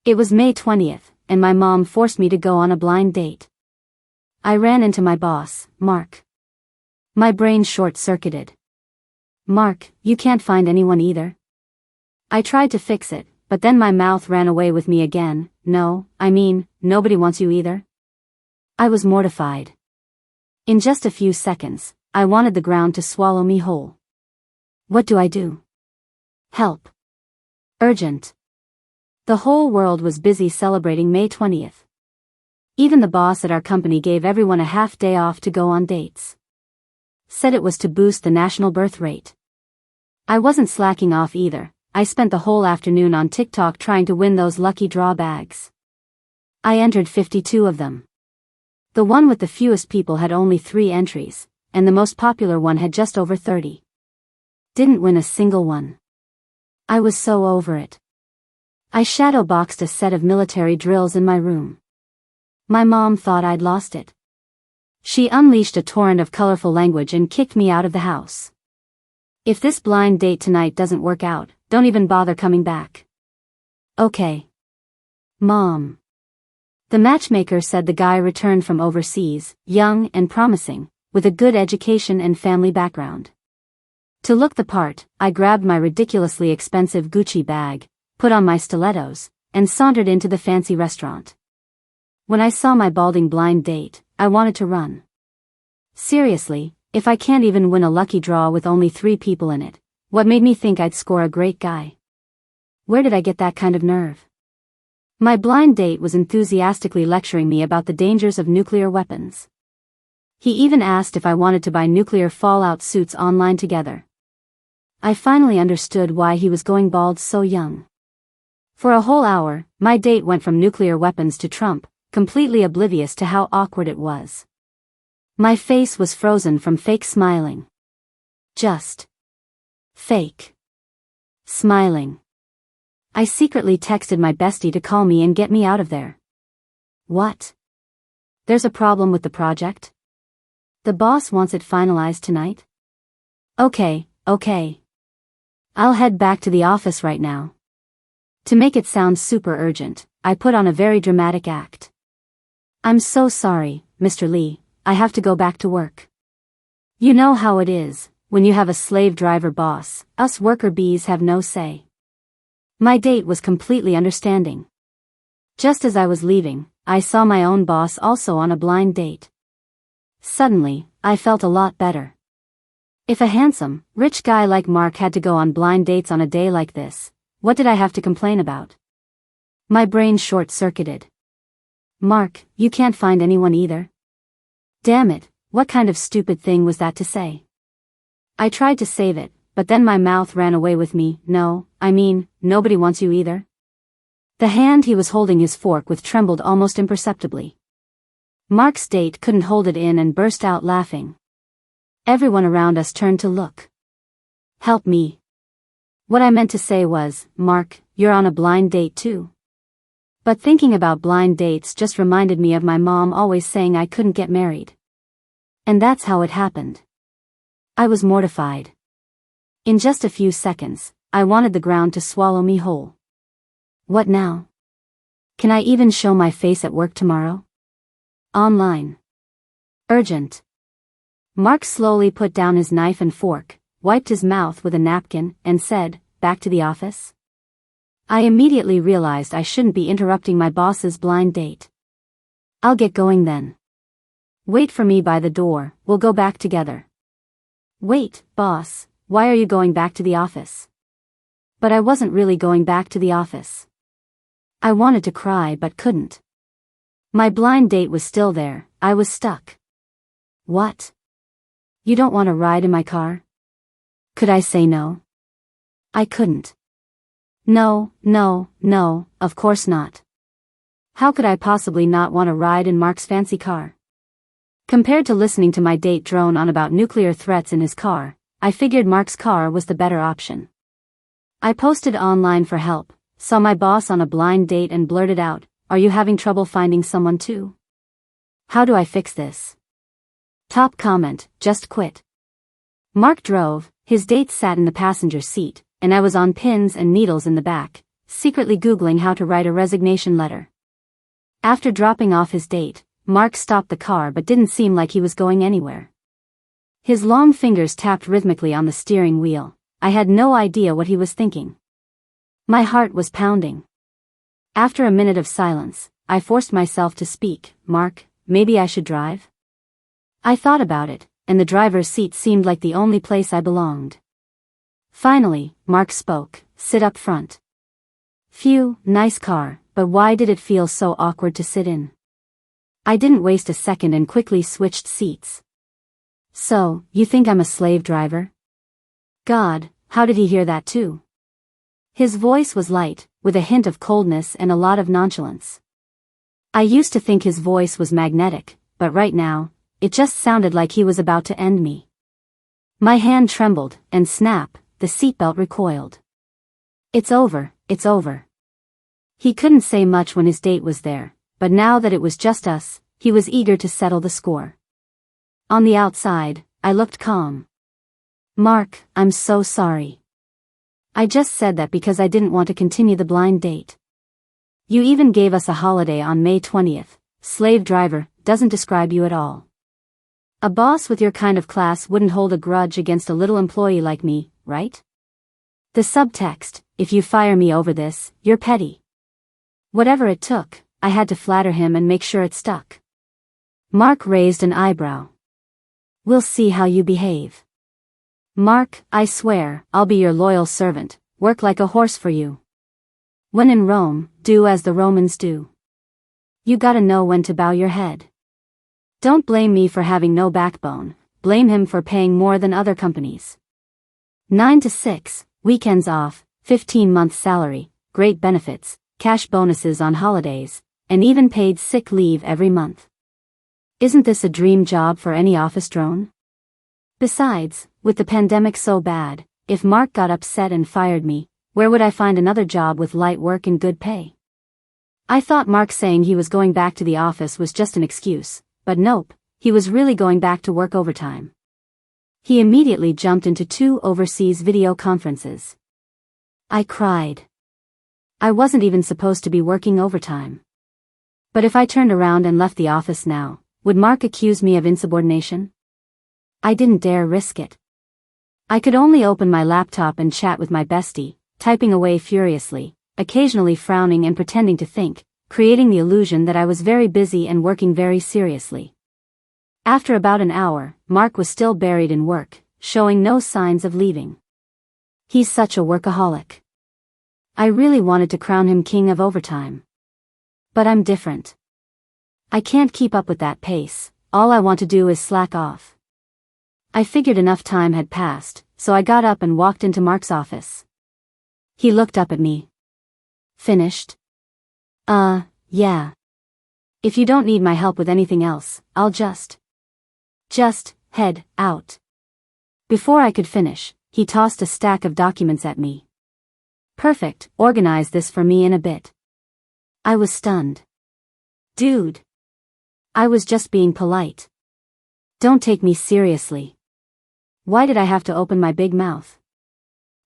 It was May 20th, and my mom forced me to go on a blind date. I ran into my boss, Mark. My brain short-circuited. Mark, you can't find anyone either? I tried to fix it, but then my mouth ran away with me again. No, I mean, nobody wants you either? I was mortified. In just a few seconds, I wanted the ground to swallow me whole. What do I do? Help. Urgent. The whole world was busy celebrating May 20th. Even the boss at our company gave everyone a half day off to go on dates. Said it was to boost the national birth rate. I wasn't slacking off either. I spent the whole afternoon on TikTok trying to win those lucky draw bags. I entered 52 of them. The one with the fewest people had only 3 entries, and the most popular one had just over 30. Didn't win a single one. I was so over it. I shadowboxed a set of military drills in my room. My mom thought I'd lost it. She unleashed a torrent of colorful language and kicked me out of the house. If this blind date tonight doesn't work out, don't even bother coming back. Okay. Mom. The matchmaker said the guy returned from overseas, young and promising, with a good education and family background. To look the part, I grabbed my ridiculously expensive Gucci bag, put on my stilettos, and sauntered into the fancy restaurant. When I saw my balding blind date, I wanted to run. Seriously, if I can't even win a lucky draw with only 3 people in it, what made me think I'd score a great guy? Where did I get that kind of nerve? My blind date was enthusiastically lecturing me about the dangers of nuclear weapons. He even asked if I wanted to buy nuclear fallout suits online together. I finally understood why he was going bald so young. For a whole hour, my date went from nuclear weapons to Trump, completely oblivious to how awkward it was. My face was frozen from fake smiling. Just fake smiling. I secretly texted my bestie to call me and get me out of there. What? There's a problem with the project? The boss wants it finalized tonight? Okay. I'll head back to the office right now. To make it sound super urgent, I put on a very dramatic act. I'm so sorry, Mr. Lee, I have to go back to work. You know how it is, when you have a slave driver boss, us worker bees have no say. My date was completely understanding. Just as I was leaving, I saw my own boss also on a blind date. Suddenly, I felt a lot better. If a handsome, rich guy like Mark had to go on blind dates on a day like this, what did I have to complain about? My brain short-circuited. Mark, you can't find anyone either? Damn it, what kind of stupid thing was that to say? I tried to save it, but then my mouth ran away with me. No, I mean, nobody wants you either? The hand he was holding his fork with trembled almost imperceptibly. Mark's date couldn't hold it in and burst out laughing. Everyone around us turned to look. Help me. What I meant to say was, Mark, you're on a blind date too. But thinking about blind dates just reminded me of my mom always saying I couldn't get married. And that's how it happened. I was mortified. In just a few seconds, I wanted the ground to swallow me whole. What now? Can I even show my face at work tomorrow? Online. Urgent. Mark slowly put down his knife and fork, wiped his mouth with a napkin, and said, "Back to the office?" I immediately realized I shouldn't be interrupting my boss's blind date. I'll get going then. Wait for me by the door, we'll go back together. Wait, boss, why are you going back to the office? But I wasn't really going back to the office. I wanted to cry but couldn't. My blind date was still there, I was stuck. What? You don't want to ride in my car? Could I say no? I couldn't. No, of course not. How could I possibly not want to ride in Mark's fancy car? Compared to listening to my date drone on about nuclear threats in his car, I figured Mark's car was the better option. I posted online for help, saw my boss on a blind date and blurted out, "Are you having trouble finding someone too? How do I fix this?" Top comment, "Just quit." Mark drove, his date sat in the passenger seat, and I was on pins and needles in the back, secretly Googling how to write a resignation letter. After dropping off his date, Mark stopped the car but didn't seem like he was going anywhere. His long fingers tapped rhythmically on the steering wheel. I had no idea what he was thinking. My heart was pounding. After a minute of silence, I forced myself to speak. "Mark, maybe I should drive?" I thought about it, and the driver's seat seemed like the only place I belonged. Finally, Mark spoke. "Sit up front." Phew, nice car, but why did it feel so awkward to sit in? I didn't waste a second and quickly switched seats. "So, you think I'm a slave driver?" God, how did he hear that too? His voice was light, with a hint of coldness and a lot of nonchalance. I used to think his voice was magnetic, but right now, it just sounded like he was about to end me. My hand trembled, and snap, the seatbelt recoiled. It's over, it's over. He couldn't say much when his date was there, but now that it was just us, he was eager to settle the score. On the outside, I looked calm. "Mark, I'm so sorry. I just said that because I didn't want to continue the blind date. You even gave us a holiday on May 20th. Slave driver doesn't describe you at all. A boss with your kind of class wouldn't hold a grudge against a little employee like me, right? The subtext, if you fire me over this, you're petty." Whatever it took, I had to flatter him and make sure it stuck. Mark raised an eyebrow. "We'll see how you behave." "Mark, I swear, I'll be your loyal servant, work like a horse for you. When in Rome, do as the Romans do. You gotta know when to bow your head. Don't blame me for having no backbone, blame him for paying more than other companies. 9 to 6, weekends off, 15-month salary, great benefits, cash bonuses on holidays, and even paid sick leave every month. Isn't this a dream job for any office drone? Besides, with the pandemic so bad, if Mark got upset and fired me, where would I find another job with light work and good pay?" I thought Mark saying he was going back to the office was just an excuse, but nope, he was really going back to work overtime. He immediately jumped into 2 overseas video conferences. I cried. I wasn't even supposed to be working overtime. But if I turned around and left the office now, would Mark accuse me of insubordination? I didn't dare risk it. I could only open my laptop and chat with my bestie, typing away furiously, occasionally frowning and pretending to think, creating the illusion that I was very busy and working very seriously. After about an hour, Mark was still buried in work, showing no signs of leaving. He's such a workaholic. I really wanted to crown him king of overtime. But I'm different. I can't keep up with that pace, all I want to do is slack off. I figured enough time had passed, so I got up and walked into Mark's office. He looked up at me. "Finished?" Yeah. If you don't need my help with anything else, I'll just head out." Before I could finish, he tossed a stack of documents at me. "Perfect, organize this for me in a bit." I was stunned. Dude. I was just being polite. Don't take me seriously. Why did I have to open my big mouth?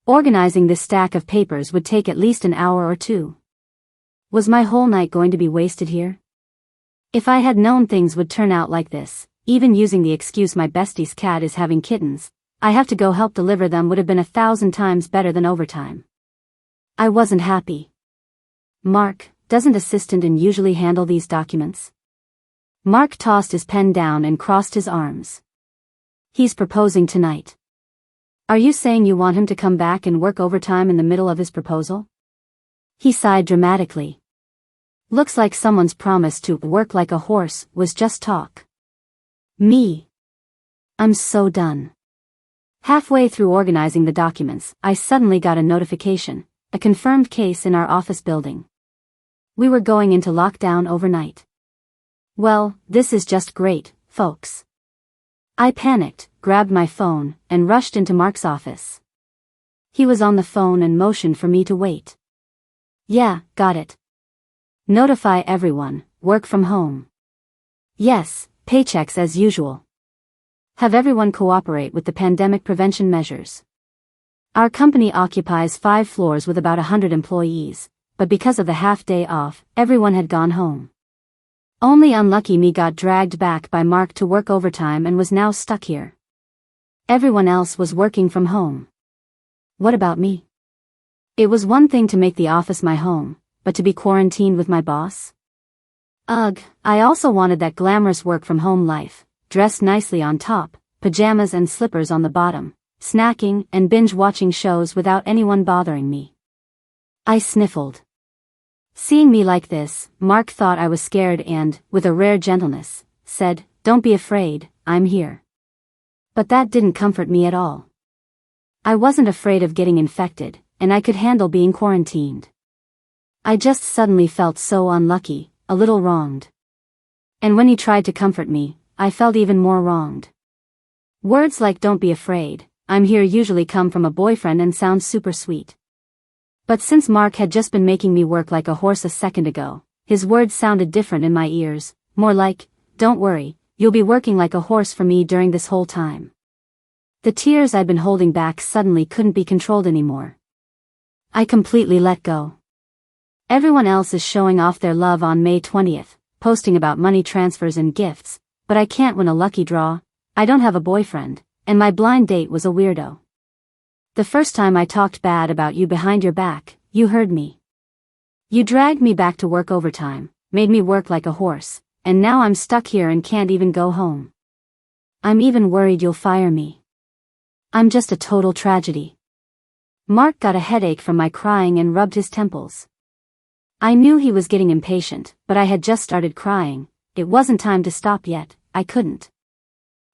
Organizing this stack of papers would take at least an hour or 2. Was my whole night going to be wasted here? If I had known things would turn out like this, even using the excuse my bestie's cat is having kittens, I have to go help deliver them would have been 1,000 times better than overtime. I wasn't happy. "Mark, doesn't assistant and usually handle these documents?" Mark tossed his pen down and crossed his arms. "He's proposing tonight. Are you saying you want him to come back and work overtime in the middle of his proposal?" He sighed dramatically. Looks like someone's promise to work like a horse was just talk. Me. I'm so done. Halfway through organizing the documents, I suddenly got a notification, a confirmed case in our office building. We were going into lockdown overnight. Well, this is just great, folks. I panicked, grabbed my phone, and rushed into Mark's office. He was on the phone and motioned for me to wait. "Yeah, got it. Notify everyone, work from home. Yes, paychecks as usual. Have everyone cooperate with the pandemic prevention measures. Our company occupies 5 floors with about 100 employees, but because of the half-day off, everyone had gone home. Only unlucky me got dragged back by Mark to work overtime and was now stuck here. Everyone else was working from home. What about me? It was one thing to make the office my home, but to be quarantined with my boss? Ugh, I also wanted that glamorous work-from-home life, dressed nicely on top, pajamas and slippers on the bottom, snacking and binge-watching shows without anyone bothering me. I sniffled. Seeing me like this, Mark thought I was scared and, with a rare gentleness, said, "Don't be afraid, I'm here." But that didn't comfort me at all. I wasn't afraid of getting infected, and I could handle being quarantined. I just suddenly felt so unlucky, a little wronged. And when he tried to comfort me, I felt even more wronged. Words like "don't be afraid, I'm here" usually come from a boyfriend and sound super sweet. But since Mark had just been making me work like a horse a second ago, his words sounded different in my ears, more like, "Don't worry, you'll be working like a horse for me during this whole time." The tears I'd been holding back suddenly couldn't be controlled anymore. I completely let go. Everyone else is showing off their love on May 20th, posting about money transfers and gifts, but I can't win a lucky draw. I don't have a boyfriend, and my blind date was a weirdo. The first time I talked bad about you behind your back, you heard me. You dragged me back to work overtime, made me work like a horse, and now I'm stuck here and can't even go home. I'm even worried you'll fire me. I'm just a total tragedy. Mark got a headache from my crying and rubbed his temples. I knew he was getting impatient, but I had just started crying. It wasn't time to stop yet, I couldn't.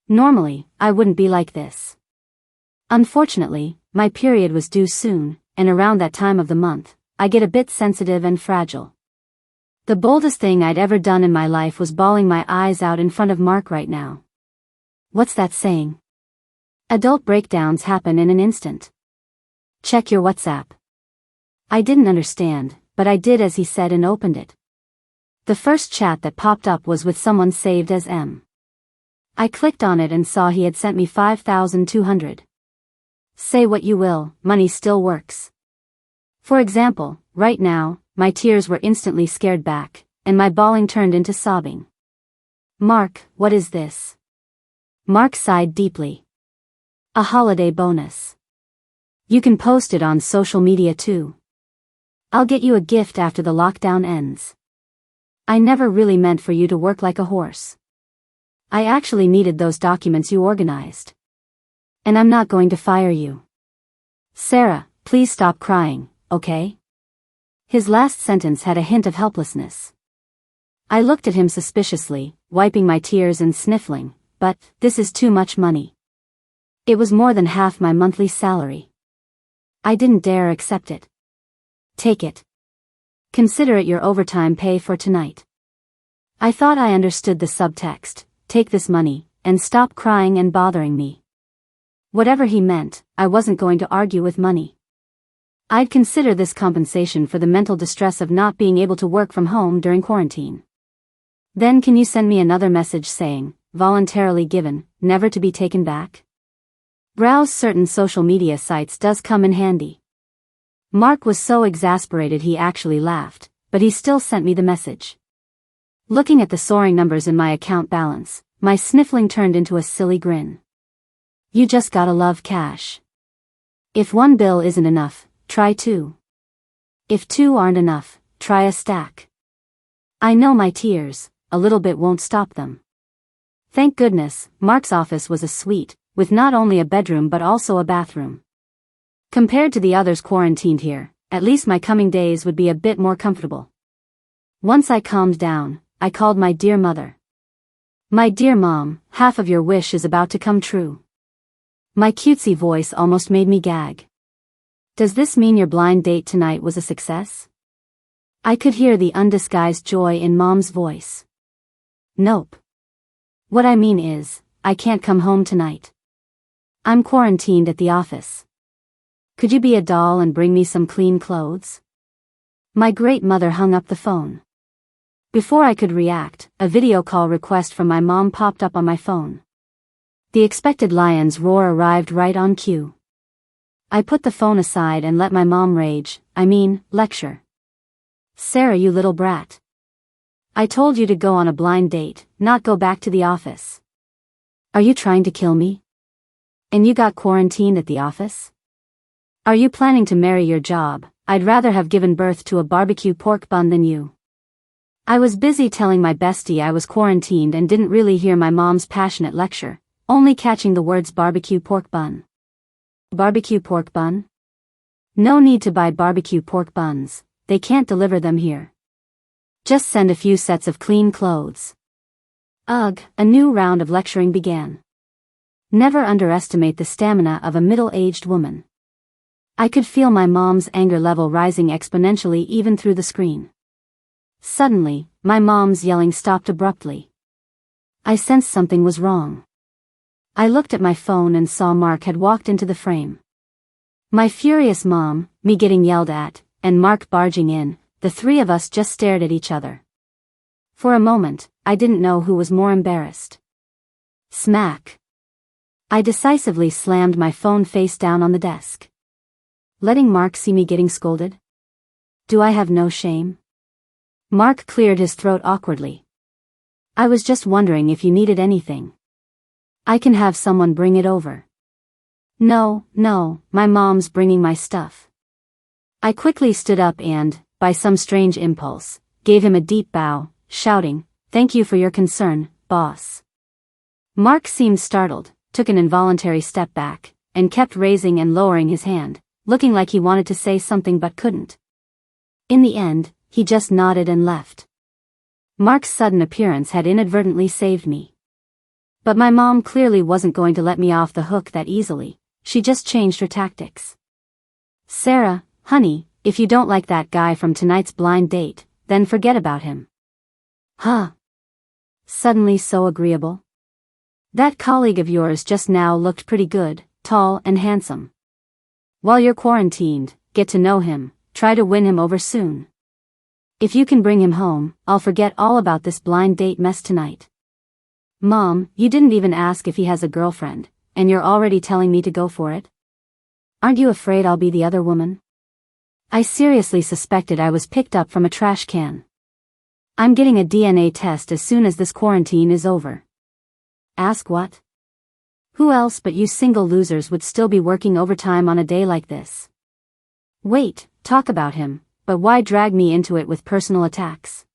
Normally, I wouldn't be like this. Unfortunately, my period was due soon, and around that time of the month, I get a bit sensitive and fragile. The boldest thing I'd ever done in my life was bawling my eyes out in front of Mark right now. What's that saying? Adult breakdowns happen in an instant. Check your WhatsApp. I didn't understand, but I did as he said and opened it. The first chat that popped up was with someone saved as M. I clicked on it and saw he had sent me 5,200. Say what you will, money still works. For example, right now, my tears were instantly scared back, and my bawling turned into sobbing. "Mark, what is this?" Mark sighed deeply. "A holiday bonus. You can post it on social media too. I'll get you a gift after the lockdown ends. I never really meant for you to work like a horse. I actually needed those documents you organized. And I'm not going to fire you. Sarah, please stop crying, okay?" His last sentence had a hint of helplessness. I looked at him suspiciously, wiping my tears and sniffling, but this is too much money. It was more than half my monthly salary. I didn't dare accept it. "Take it. Consider it your overtime pay for tonight." I thought I understood the subtext, take this money, and stop crying and bothering me. Whatever he meant, I wasn't going to argue with money. I'd consider this compensation for the mental distress of not being able to work from home during quarantine. Then can you send me another message saying, "Voluntarily given, never to be taken back"? Browse certain social media sites does come in handy. Mark was so exasperated he actually laughed, but he still sent me the message. Looking at the soaring numbers in my account balance, my sniffling turned into a silly grin. You just gotta love cash. If one bill isn't enough, try two. If two aren't enough, try a stack. I know my tears, a little bit won't stop them. Thank goodness, Mark's office was a suite, with not only a bedroom but also a bathroom. Compared to the others quarantined here, at least my coming days would be a bit more comfortable. Once I calmed down, I called my dear mother. "My dear Mom, half of your wish is about to come true." My cutesy voice almost made me gag. "Does this mean your blind date tonight was a success?" I could hear the undisguised joy in Mom's voice. "Nope. What I mean is, I can't come home tonight. I'm quarantined at the office. Could you be a doll and bring me some clean clothes?" My great mother hung up the phone. Before I could react, a video call request from my mom popped up on my phone. The expected lion's roar arrived right on cue. I put the phone aside and let my mom lecture. Sarah, you little brat. I told you to go on a blind date, not go back to the office. Are you trying to kill me? And you got quarantined at the office? Are you planning to marry your job? I'd rather have given birth to a barbecue pork bun than you. I was busy telling my bestie I was quarantined and didn't really hear my mom's passionate lecture, only catching the words barbecue pork bun. Barbecue pork bun? No need to buy barbecue pork buns, they can't deliver them here. Just send a few sets of clean clothes. Ugh, a new round of lecturing began. Never underestimate the stamina of a middle-aged woman. I could feel my mom's anger level rising exponentially even through the screen. Suddenly, my mom's yelling stopped abruptly. I sensed something was wrong. I looked at my phone and saw Mark had walked into the frame. My furious mom, me getting yelled at, and Mark barging in, the three of us just stared at each other. For a moment, I didn't know who was more embarrassed. Smack. I decisively slammed my phone face down on the desk. Letting Mark see me getting scolded? Do I have no shame? Mark cleared his throat awkwardly. I was just wondering if you needed anything. I can have someone bring it over. No, my mom's bringing my stuff. I quickly stood up and, by some strange impulse, gave him a deep bow, shouting, "Thank you for your concern, boss." Mark seemed startled, took an involuntary step back, and kept raising and lowering his hand, looking like he wanted to say something but couldn't. In the end, he just nodded and left. Mark's sudden appearance had inadvertently saved me. But my mom clearly wasn't going to let me off the hook that easily. She just changed her tactics. "Sarah, honey, if you don't like that guy from tonight's blind date, then forget about him." Huh? Suddenly so agreeable? That colleague of yours just now looked pretty good, tall and handsome. While you're quarantined, get to know him, try to win him over soon. If you can bring him home, I'll forget all about this blind date mess tonight. Mom, you didn't even ask if he has a girlfriend, and you're already telling me to go for it? Aren't you afraid I'll be the other woman? I seriously suspected I was picked up from a trash can. I'm getting a DNA test as soon as this quarantine is over. Ask what? Who else but you single losers would still be working overtime on a day like this? Wait, talk about him, but why drag me into it with personal attacks?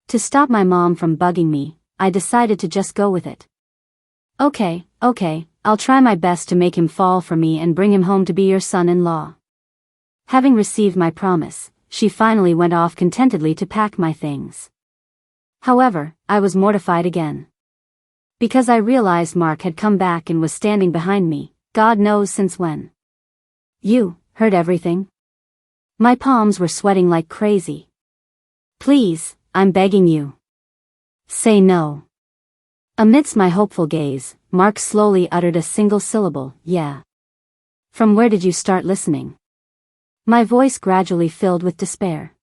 To stop my mom from bugging me, I decided to just go with it. Okay, I'll try my best to make him fall for me and bring him home to be your son-in-law. Having received my promise, she finally went off contentedly to pack my things. However, I was mortified again. Because I realized Mark had come back and was standing behind me, God knows since when. You heard everything? My palms were sweating like crazy. Please, I'm begging you. Say no. Amidst my hopeful gaze, Mark slowly uttered a single syllable, "Yeah." From where did you start listening? My voice gradually filled with despair.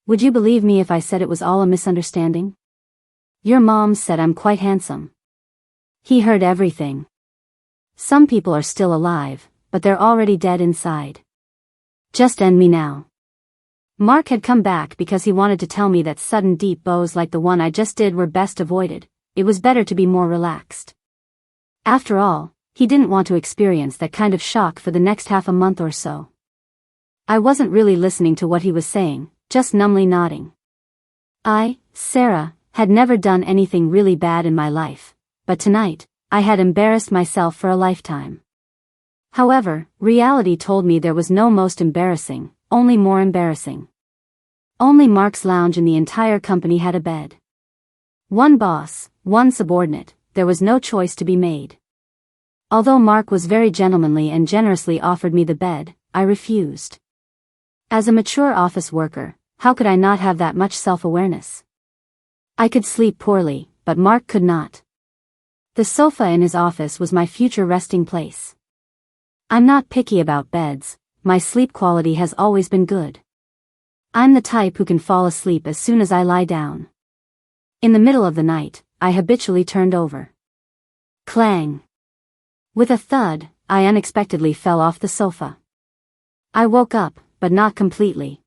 Would you believe me if I said it was all a misunderstanding? Your mom said I'm quite handsome. He heard everything. Some people are still alive, but they're already dead inside. Just end me now. Mark had come back because he wanted to tell me that sudden deep bows like the one I just did were best avoided. It was better to be more relaxed. After all, he didn't want to experience that kind of shock for the next half a month or so. I wasn't really listening to what he was saying, just numbly nodding. I, Sarah, had never done anything really bad in my life, but tonight, I had embarrassed myself for a lifetime. However, reality told me there was no most embarrassing, only more embarrassing. Only Mark's lounge in the entire company had a bed. One boss, one subordinate, there was no choice to be made. Although Mark was very gentlemanly and generously offered me the bed, I refused. As a mature office worker, how could I not have that much self-awareness? I could sleep poorly, but Mark could not. The sofa in his office was my future resting place. I'm not picky about beds, my sleep quality has always been good. I'm the type who can fall asleep as soon as I lie down. In the middle of the night, I habitually turned over. Clang! With a thud, I unexpectedly fell off the sofa. I woke up, but not completely.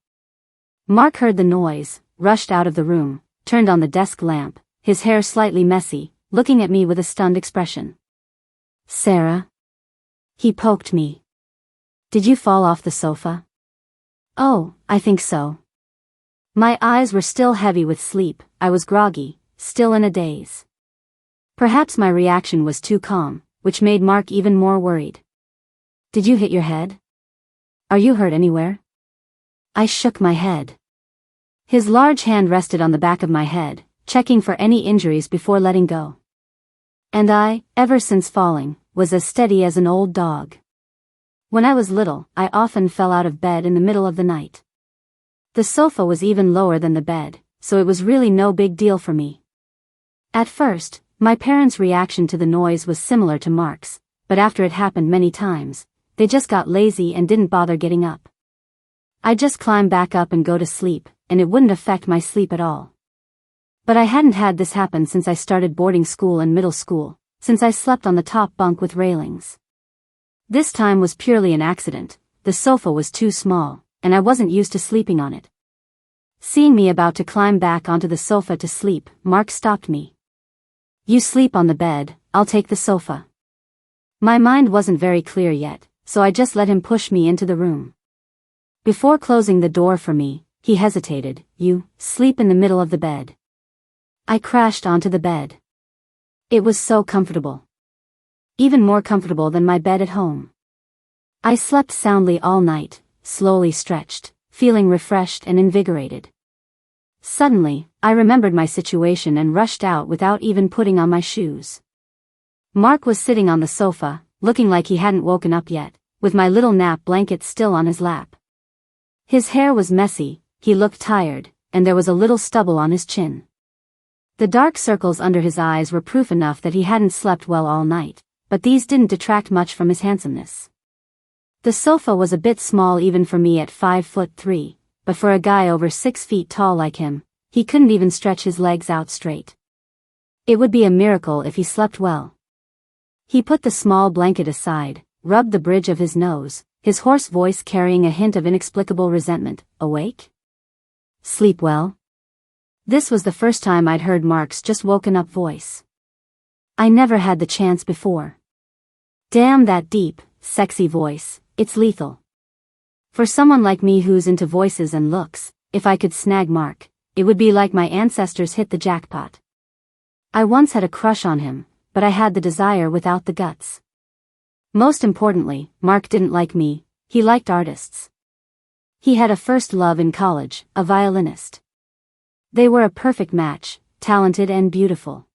Mark heard the noise, rushed out of the room, turned on the desk lamp, his hair slightly messy, looking at me with a stunned expression. "Sarah?" He poked me. "Did you fall off the sofa?" "Oh, I think so." My eyes were still heavy with sleep, I was groggy, still in a daze. Perhaps my reaction was too calm, which made Mark even more worried. "Did you hit your head? Are you hurt anywhere?" I shook my head. His large hand rested on the back of my head, checking for any injuries before letting go. And I, ever since falling, was as steady as an old dog. When I was little, I often fell out of bed in the middle of the night. The sofa was even lower than the bed, so it was really no big deal for me. At first, my parents' reaction to the noise was similar to Mark's, but after it happened many times, they just got lazy and didn't bother getting up. I'd just climb back up and go to sleep, and it wouldn't affect my sleep at all. But I hadn't had this happen since I started boarding school and middle school, since I slept on the top bunk with railings. This time was purely an accident, the sofa was too small, and I wasn't used to sleeping on it. Seeing me about to climb back onto the sofa to sleep, Mark stopped me. "You sleep on the bed, I'll take the sofa." My mind wasn't very clear yet, so I just let him push me into the room. Before closing the door for me, he hesitated. "You sleep in the middle of the bed." I crashed onto the bed. It was so comfortable. Even more comfortable than my bed at home. I slept soundly all night, slowly stretched, feeling refreshed and invigorated. Suddenly, I remembered my situation and rushed out without even putting on my shoes. Mark was sitting on the sofa, looking like he hadn't woken up yet, with my little nap blanket still on his lap. His hair was messy, he looked tired, and there was a little stubble on his chin. The dark circles under his eyes were proof enough that he hadn't slept well all night, but these didn't detract much from his handsomeness. The sofa was a bit small even for me at 5'3", but for a guy over 6 feet tall like him, he couldn't even stretch his legs out straight. It would be a miracle if he slept well. He put the small blanket aside, rubbed the bridge of his nose, his hoarse voice carrying a hint of inexplicable resentment. "Awake? Sleep well?" This was the first time I'd heard Mark's just woken up voice. I never had the chance before. Damn that deep, sexy voice, it's lethal. For someone like me who's into voices and looks, if I could snag Mark, it would be like my ancestors hit the jackpot. I once had a crush on him, but I had the desire without the guts. Most importantly, Mark didn't like me, he liked artists. He had a first love in college, a violinist. They were a perfect match, talented and beautiful.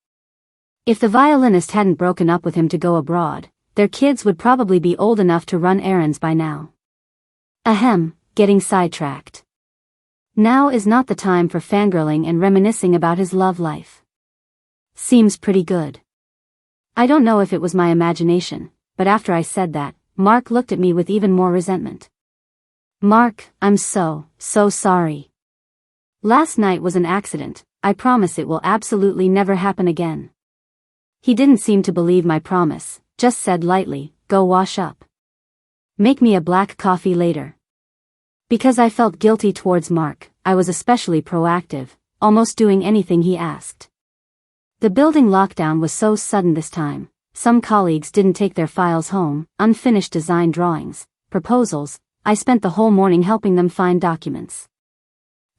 If the violinist hadn't broken up with him to go abroad, their kids would probably be old enough to run errands by now. Ahem, getting sidetracked. Now is not the time for fangirling and reminiscing about his love life. Seems pretty good. I don't know if it was my imagination, but after I said that, Mark looked at me with even more resentment. "Mark, I'm so sorry. Last night was an accident, I promise it will absolutely never happen again." He didn't seem to believe my promise, just said lightly, "Go wash up. Make me a black coffee later." Because I felt guilty towards Mark, I was especially proactive, almost doing anything he asked. The building lockdown was so sudden this time, some colleagues didn't take their files home, unfinished design drawings, proposals. I spent the whole morning helping them find documents.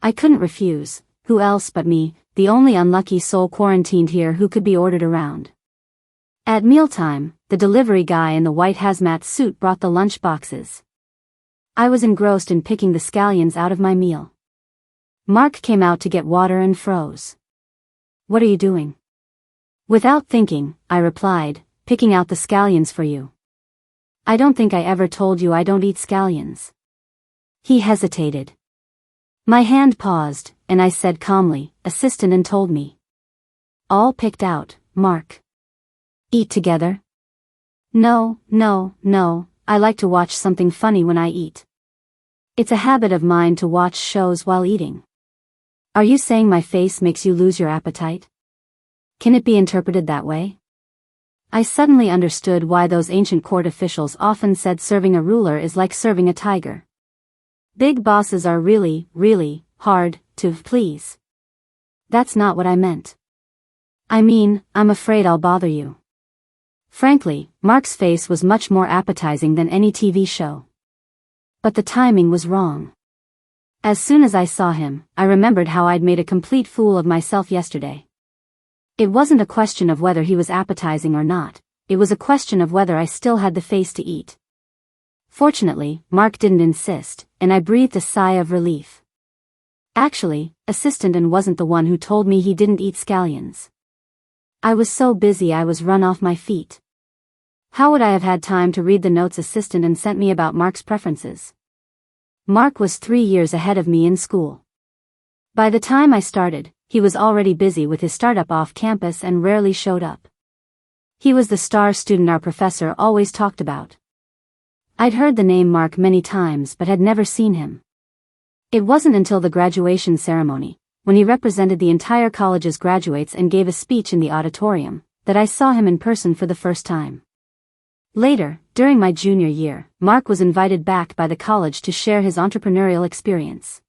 I couldn't refuse, who else but me, the only unlucky soul quarantined here who could be ordered around. At mealtime, the delivery guy in the white hazmat suit brought the lunch boxes. I was engrossed in picking the scallions out of my meal. Mark came out to get water and froze. "What are you doing?" Without thinking, I replied, "Picking out the scallions for you." "I don't think I ever told you I don't eat scallions." He hesitated. My hand paused, and I said calmly, "Assistant and told me." "All picked out, Mark." "Eat together?" No, I like to watch something funny when I eat. It's a habit of mine to watch shows while eating." "Are you saying my face makes you lose your appetite? Can it be interpreted that way?" I suddenly understood why those ancient court officials often said serving a ruler is like serving a tiger. Big bosses are really, really hard to please. That's not what I meant. I mean, I'm afraid I'll bother you. Frankly, Mark's face was much more appetizing than any TV show. But the timing was wrong. As soon as I saw him, I remembered how I'd made a complete fool of myself yesterday. It wasn't a question of whether he was appetizing or not, it was a question of whether I still had the face to eat. Fortunately, Mark didn't insist, and I breathed a sigh of relief. Actually, Assistant N wasn't the one who told me he didn't eat scallions. I was so busy I was run off my feet. How would I have had time to read the notes Assistant N sent me about Mark's preferences? Mark was 3 years ahead of me in school. By the time I started, he was already busy with his startup off campus and rarely showed up. He was the star student our professor always talked about. I'd heard the name Mark many times but had never seen him. It wasn't until the graduation ceremony, when he represented the entire college's graduates and gave a speech in the auditorium, that I saw him in person for the first time. Later, during my junior year, Mark was invited back by the college to share his entrepreneurial experience.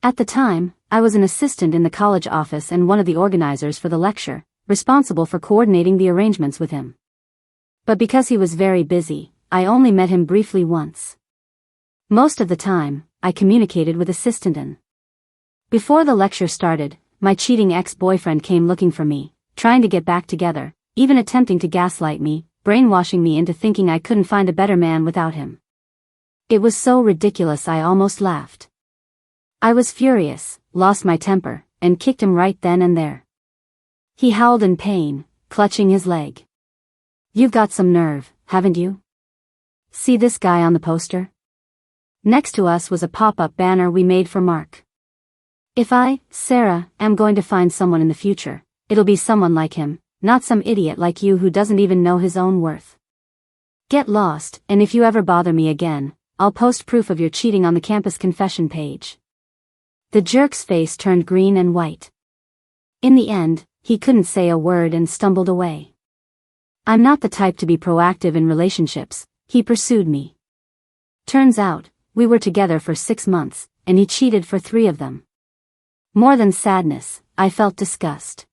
At the time, I was an assistant in the college office and one of the organizers for the lecture, responsible for coordinating the arrangements with him. But because he was very busy, I only met him briefly once. Most of the time, I communicated with Assistant N. Before the lecture started, my cheating ex-boyfriend came looking for me, trying to get back together, even attempting to gaslight me, brainwashing me into thinking I couldn't find a better man without him. It was so ridiculous I almost laughed. I was furious, lost my temper, and kicked him right then and there. He howled in pain, clutching his leg. "You've got some nerve, haven't you? See this guy on the poster?" Next to us was a pop-up banner we made for Mark. "If I, Sarah, am going to find someone in the future, it'll be someone like him, not some idiot like you who doesn't even know his own worth. Get lost, and if you ever bother me again, I'll post proof of your cheating on the campus confession page." The jerk's face turned green and white. In the end, he couldn't say a word and stumbled away. I'm not the type to be proactive in relationships, he pursued me. Turns out, we were together for 6 months, and he cheated for 3 of them. More than sadness, I felt disgust.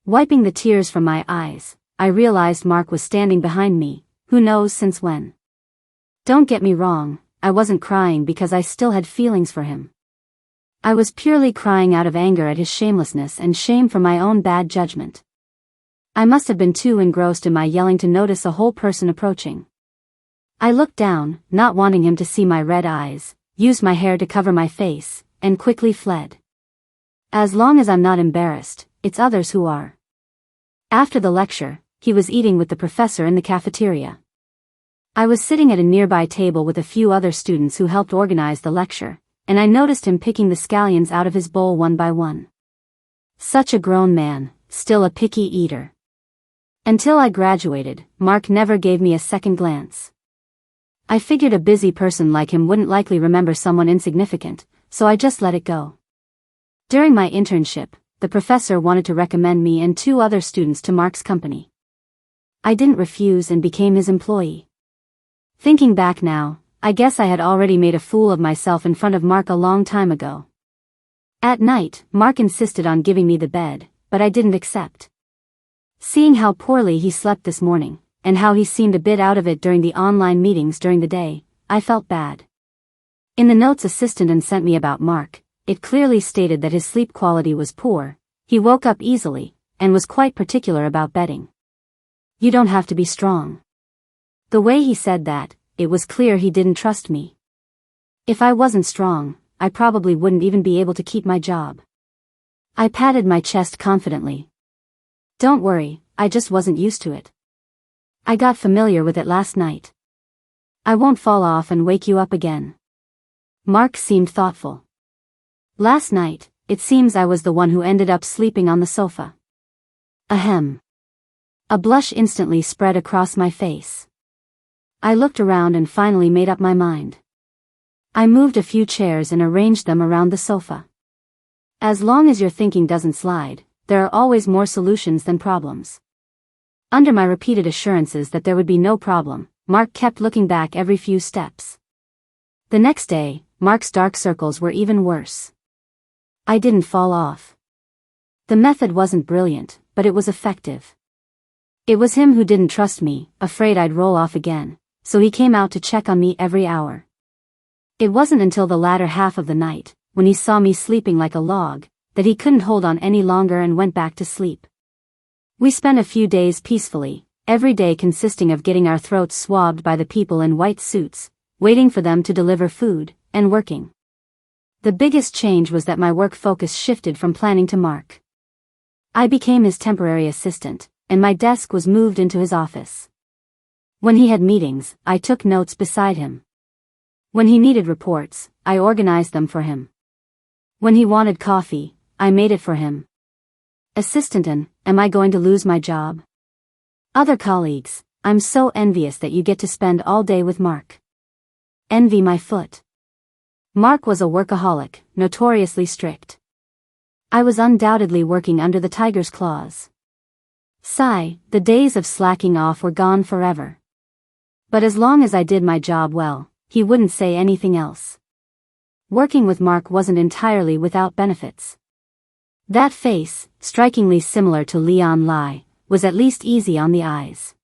Wiping the tears from my eyes, I realized Mark was standing behind me, who knows since when. Don't get me wrong, I wasn't crying because I still had feelings for him. I was purely crying out of anger at his shamelessness and shame for my own bad judgment. I must have been too engrossed in my yelling to notice a whole person approaching. I looked down, not wanting him to see my red eyes, used my hair to cover my face, and quickly fled. As long as I'm not embarrassed, it's others who are. After the lecture, he was eating with the professor in the cafeteria. I was sitting at a nearby table with a few other students who helped organize the lecture, and I noticed him picking the scallions out of his bowl one by one. Such a grown man, still a picky eater. Until I graduated, Mark never gave me a second glance. I figured a busy person like him wouldn't likely remember someone insignificant, so I just let it go. During my internship, the professor wanted to recommend me and 2 other students to Mark's company. I didn't refuse and became his employee. Thinking back now, I guess I had already made a fool of myself in front of Mark a long time ago. At night, Mark insisted on giving me the bed, but I didn't accept. Seeing how poorly he slept this morning, and how he seemed a bit out of it during the online meetings during the day, I felt bad. In the notes Assistant N sent me about Mark, it clearly stated that his sleep quality was poor, he woke up easily, and was quite particular about bedding. You don't have to be strong. The way he said that, it was clear he didn't trust me. If I wasn't strong, I probably wouldn't even be able to keep my job. I patted my chest confidently. Don't worry, I just wasn't used to it. I got familiar with it last night. I won't fall off and wake you up again. Mark seemed thoughtful. Last night, it seems I was the one who ended up sleeping on the sofa. Ahem. A blush instantly spread across my face. I looked around and finally made up my mind. I moved a few chairs and arranged them around the sofa. As long as your thinking doesn't slide, there are always more solutions than problems. Under my repeated assurances that there would be no problem, Mark kept looking back every few steps. The next day, Mark's dark circles were even worse. I didn't fall off. The method wasn't brilliant, but it was effective. It was him who didn't trust me, afraid I'd roll off again, so he came out to check on me every hour. It wasn't until the latter half of the night, when he saw me sleeping like a log, that he couldn't hold on any longer and went back to sleep. We spent a few days peacefully, every day consisting of getting our throats swabbed by the people in white suits, waiting for them to deliver food, and working. The biggest change was that my work focus shifted from planning to Mark. I became his temporary assistant, and my desk was moved into his office. When he had meetings, I took notes beside him. When he needed reports, I organized them for him. When he wanted coffee, I made it for him. Assistant, and am I going to lose my job? Other colleagues, I'm so envious that you get to spend all day with Mark. Envy my foot. Mark was a workaholic, notoriously strict. I was undoubtedly working under the tiger's claws. Sigh, the days of slacking off were gone forever. But as long as I did my job well, he wouldn't say anything else. Working with Mark wasn't entirely without benefits. That face, strikingly similar to Leon Lai, was at least easy on the eyes.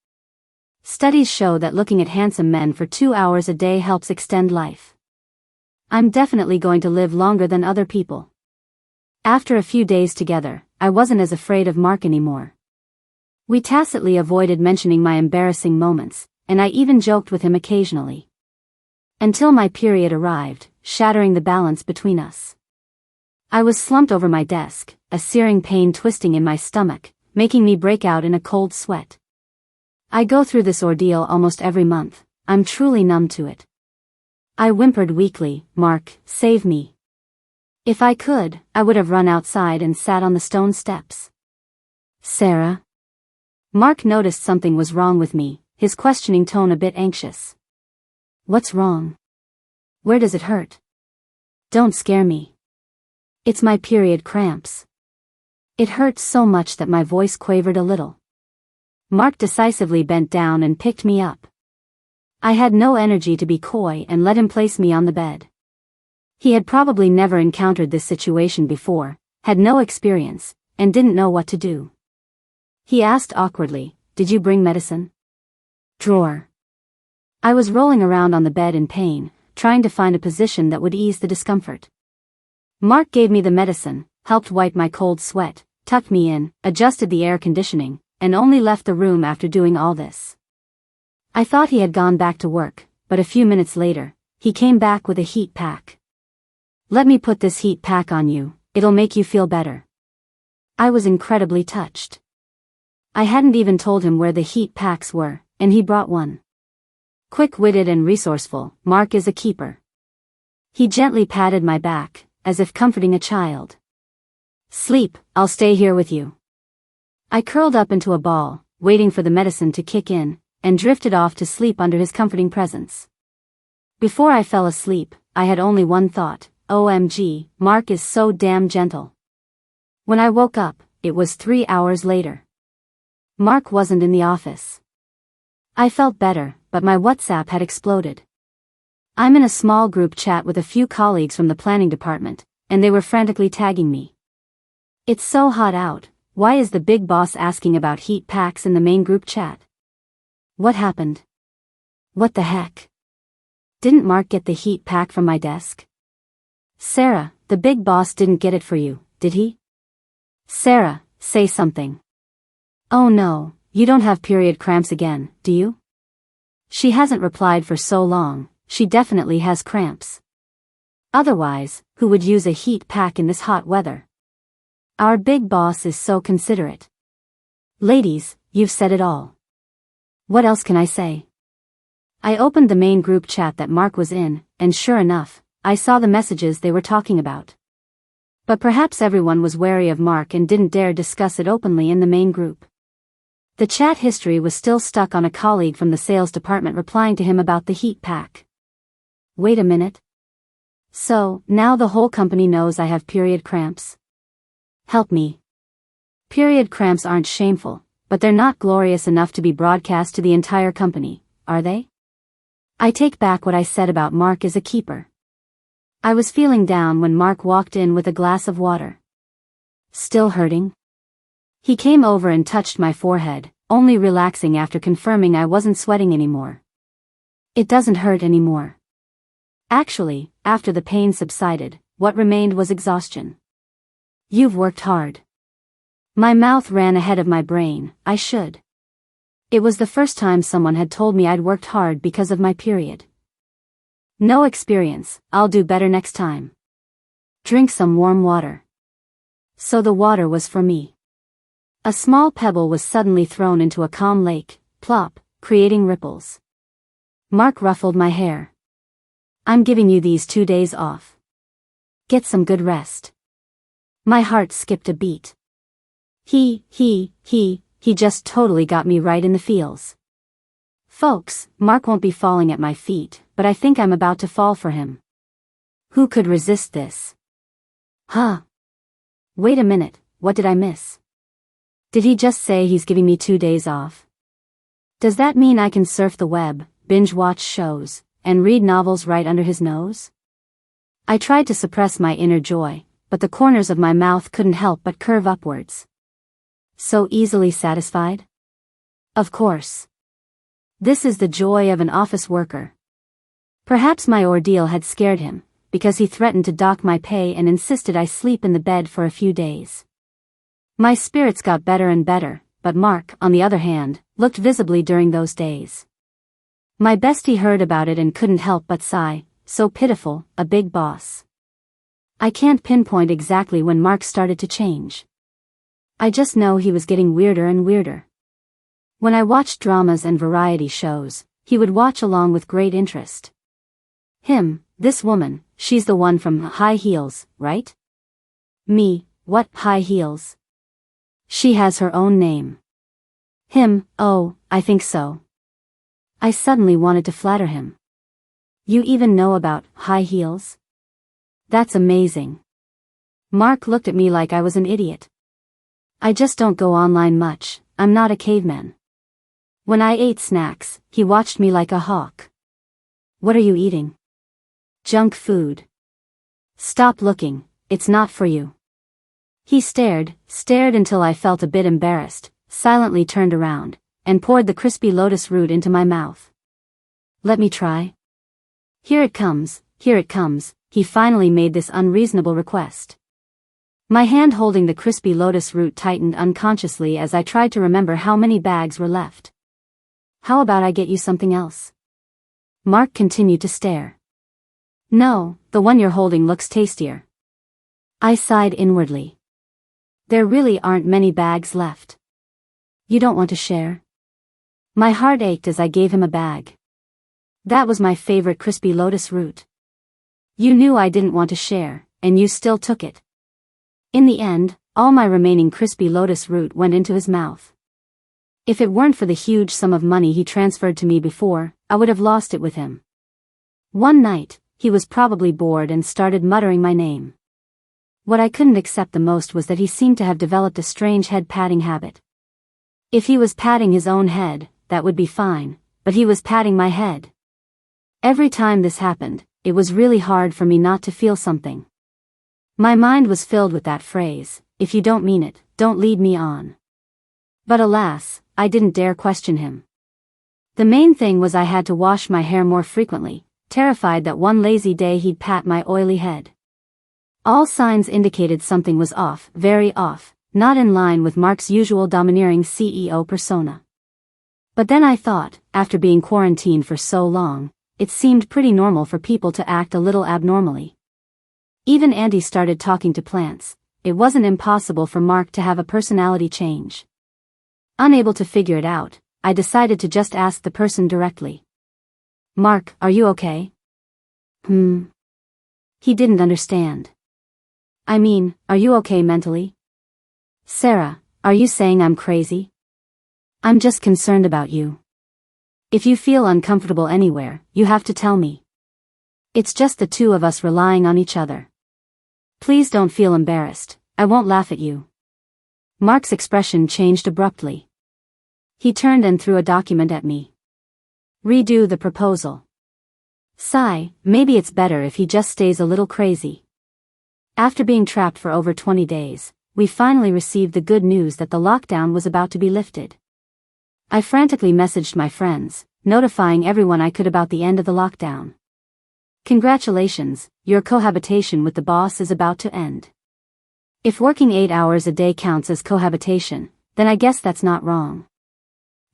Studies show that looking at handsome men for 2 hours a day helps extend life. I'm definitely going to live longer than other people. After a few days together, I wasn't as afraid of Mark anymore. We tacitly avoided mentioning my embarrassing moments, and I even joked with him occasionally. Until my period arrived, shattering the balance between us. I was slumped over my desk, a searing pain twisting in my stomach, making me break out in a cold sweat. I go through this ordeal almost every month. I'm truly numb to it. I whimpered weakly, "Mark, save me." If I could, I would have run outside and sat on the stone steps. "Sarah?" Mark noticed something was wrong with me, his questioning tone a bit anxious. "What's wrong? Where does it hurt? Don't scare me." "It's my period cramps." It hurt so much that my voice quavered a little. Mark decisively bent down and picked me up. I had no energy to be coy and let him place me on the bed. He had probably never encountered this situation before, had no experience, and didn't know what to do. He asked awkwardly, "Did you bring medicine?" "Drawer." I was rolling around on the bed in pain, trying to find a position that would ease the discomfort. Mark gave me the medicine, helped wipe my cold sweat, tucked me in, adjusted the air conditioning, and only left the room after doing all this. I thought he had gone back to work, but a few minutes later, he came back with a heat pack. "Let me put this heat pack on you, it'll make you feel better." I was incredibly touched. I hadn't even told him where the heat packs were, and he brought one. Quick-witted and resourceful, Mark is a keeper. He gently patted my back, as if comforting a child. "Sleep, I'll stay here with you." I curled up into a ball, waiting for the medicine to kick in, and drifted off to sleep under his comforting presence. Before I fell asleep, I had only one thought: OMG, Mark is so damn gentle. When I woke up, it was 3 hours later. Mark wasn't in the office. I felt better, but my WhatsApp had exploded. I'm in a small group chat with a few colleagues from the planning department, and they were frantically tagging me. "It's so hot out, why is the big boss asking about heat packs in the main group chat? What happened? What the heck? Didn't Mark get the heat pack from my desk? Sarah, the big boss didn't get it for you, did he? Sarah, say something. Oh no, you don't have period cramps again, do you?" She hasn't replied for so long, she definitely has cramps. Otherwise, who would use a heat pack in this hot weather? Our big boss is so considerate. Ladies, you've said it all. What else can I say? I opened the main group chat that Mark was in, and sure enough, I saw the messages they were talking about. But perhaps everyone was wary of Mark and didn't dare discuss it openly in the main group. The chat history was still stuck on a colleague from the sales department replying to him about the heat pack. Wait a minute. So, now the whole company knows I have period cramps. Help me. Period cramps aren't shameful, but they're not glorious enough to be broadcast to the entire company, are they? I take back what I said about Mark as a keeper. I was feeling down when Mark walked in with a glass of water. Still hurting? He came over and touched my forehead, only relaxing after confirming I wasn't sweating anymore. It doesn't hurt anymore. Actually, after the pain subsided, what remained was exhaustion. You've worked hard. My mouth ran ahead of my brain. I should. It was the first time someone had told me I'd worked hard because of my period. No experience, I'll do better next time. Drink some warm water. So the water was for me. A small pebble was suddenly thrown into a calm lake, plop, creating ripples. Mark ruffled my hair. I'm giving you these 2 days off. Get some good rest. My heart skipped a beat. He just totally got me right in the feels. Folks, Mark won't be falling at my feet, but I think I'm about to fall for him. Who could resist this? Huh. Wait a minute, what did I miss? Did he just say he's giving me 2 days off? Does that mean I can surf the web, binge watch shows, and read novels right under his nose? I tried to suppress my inner joy, but the corners of my mouth couldn't help but curve upwards. So easily satisfied? Of course. This is the joy of an office worker. Perhaps my ordeal had scared him, because he threatened to dock my pay and insisted I sleep in the bed for a few days. My spirits got better and better, but Mark, on the other hand, looked visibly during those days. My bestie heard about it and couldn't help but sigh, so pitiful, a big boss. I can't pinpoint exactly when Mark started to change. I just know he was getting weirder and weirder. When I watched dramas and variety shows, he would watch along with great interest. This woman, she's the one from High Heels, right? Me, what, High Heels? She has her own name. Oh, I think so. I suddenly wanted to flatter him. You even know about High Heels? That's amazing. Mark looked at me like I was an idiot. I just don't go online much, I'm not a caveman. When I ate snacks, he watched me like a hawk. What are you eating? Junk food. Stop looking, it's not for you. He stared until I felt a bit embarrassed, silently turned around, and poured the crispy lotus root into my mouth. Let me try. Here it comes, he finally made this unreasonable request. My hand holding the crispy lotus root tightened unconsciously as I tried to remember how many bags were left. How about I get you something else? Mark continued to stare. No, the one you're holding looks tastier. I sighed inwardly. There really aren't many bags left. You don't want to share? My heart ached as I gave him a bag. That was my favorite crispy lotus root. You knew I didn't want to share, and you still took it. In the end, all my remaining crispy lotus root went into his mouth. If it weren't for the huge sum of money he transferred to me before, I would have lost it with him. One night, he was probably bored and started muttering my name. What I couldn't accept the most was that he seemed to have developed a strange head-patting habit. If he was patting his own head, that would be fine, but he was patting my head. Every time this happened, it was really hard for me not to feel something. My mind was filled with that phrase, if you don't mean it, don't lead me on. But alas, I didn't dare question him. The main thing was I had to wash my hair more frequently, terrified that one lazy day he'd pat my oily head. All signs indicated something was off, very off, not in line with Mark's usual domineering CEO persona. But then I thought, after being quarantined for so long, it seemed pretty normal for people to act a little abnormally. Even Andy started talking to plants. It wasn't impossible for Mark to have a personality change. Unable to figure it out, I decided to just ask the person directly. Mark, are you okay? He didn't understand. I mean, are you okay mentally? Sarah, are you saying I'm crazy? I'm just concerned about you. If you feel uncomfortable anywhere, you have to tell me. It's just the two of us relying on each other. Please don't feel embarrassed, I won't laugh at you. Mark's expression changed abruptly. He turned and threw a document at me. Redo the proposal. Sigh, maybe it's better if he just stays a little crazy. After being trapped for over 20 days, we finally received the good news that the lockdown was about to be lifted. I frantically messaged my friends, notifying everyone I could about the end of the lockdown. Congratulations, your cohabitation with the boss is about to end. If working 8 hours a day counts as cohabitation, then I guess that's not wrong.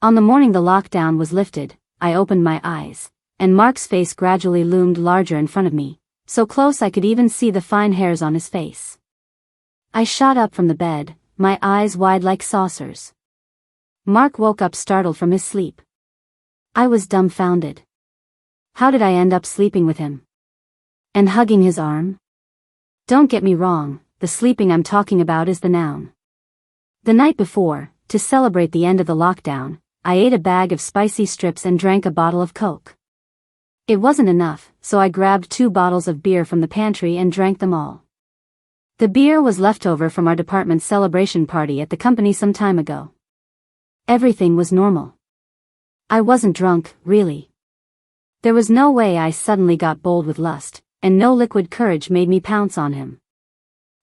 On the morning the lockdown was lifted, I opened my eyes, and Mark's face gradually loomed larger in front of me, so close I could even see the fine hairs on his face. I shot up from the bed, my eyes wide like saucers. Mark woke up startled from his sleep. I was dumbfounded. How did I end up sleeping with him? And hugging his arm? Don't get me wrong, the sleeping I'm talking about is the noun. The night before, to celebrate the end of the lockdown, I ate a bag of spicy strips and drank a bottle of Coke. It wasn't enough, so I grabbed 2 bottles of beer from the pantry and drank them all. The beer was leftover from our department's celebration party at the company some time ago. Everything was normal. I wasn't drunk, really. There was no way I suddenly got bold with lust, and no liquid courage made me pounce on him.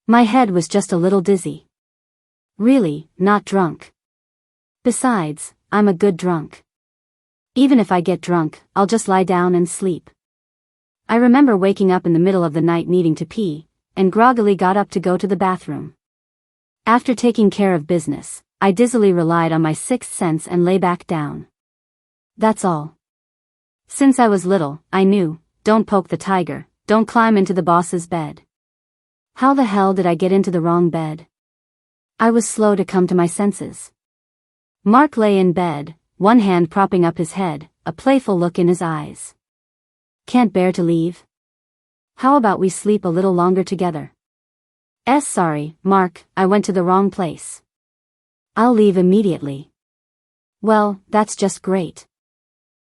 My head was just a little dizzy. Really, not drunk. Besides, I'm a good drunk. Even if I get drunk, I'll just lie down and sleep. I remember waking up in the middle of the night needing to pee, and groggily got up to go to the bathroom. After taking care of business, I dizzily relied on my sixth sense and lay back down. That's all. Since I was little, I knew, don't poke the tiger, don't climb into the boss's bed. How the hell did I get into the wrong bed? I was slow to come to my senses. Mark lay in bed, one hand propping up his head, a playful look in his eyes. Can't bear to leave? How about we sleep a little longer together? Sorry, Mark, I went to the wrong place. I'll leave immediately. Well, that's just great.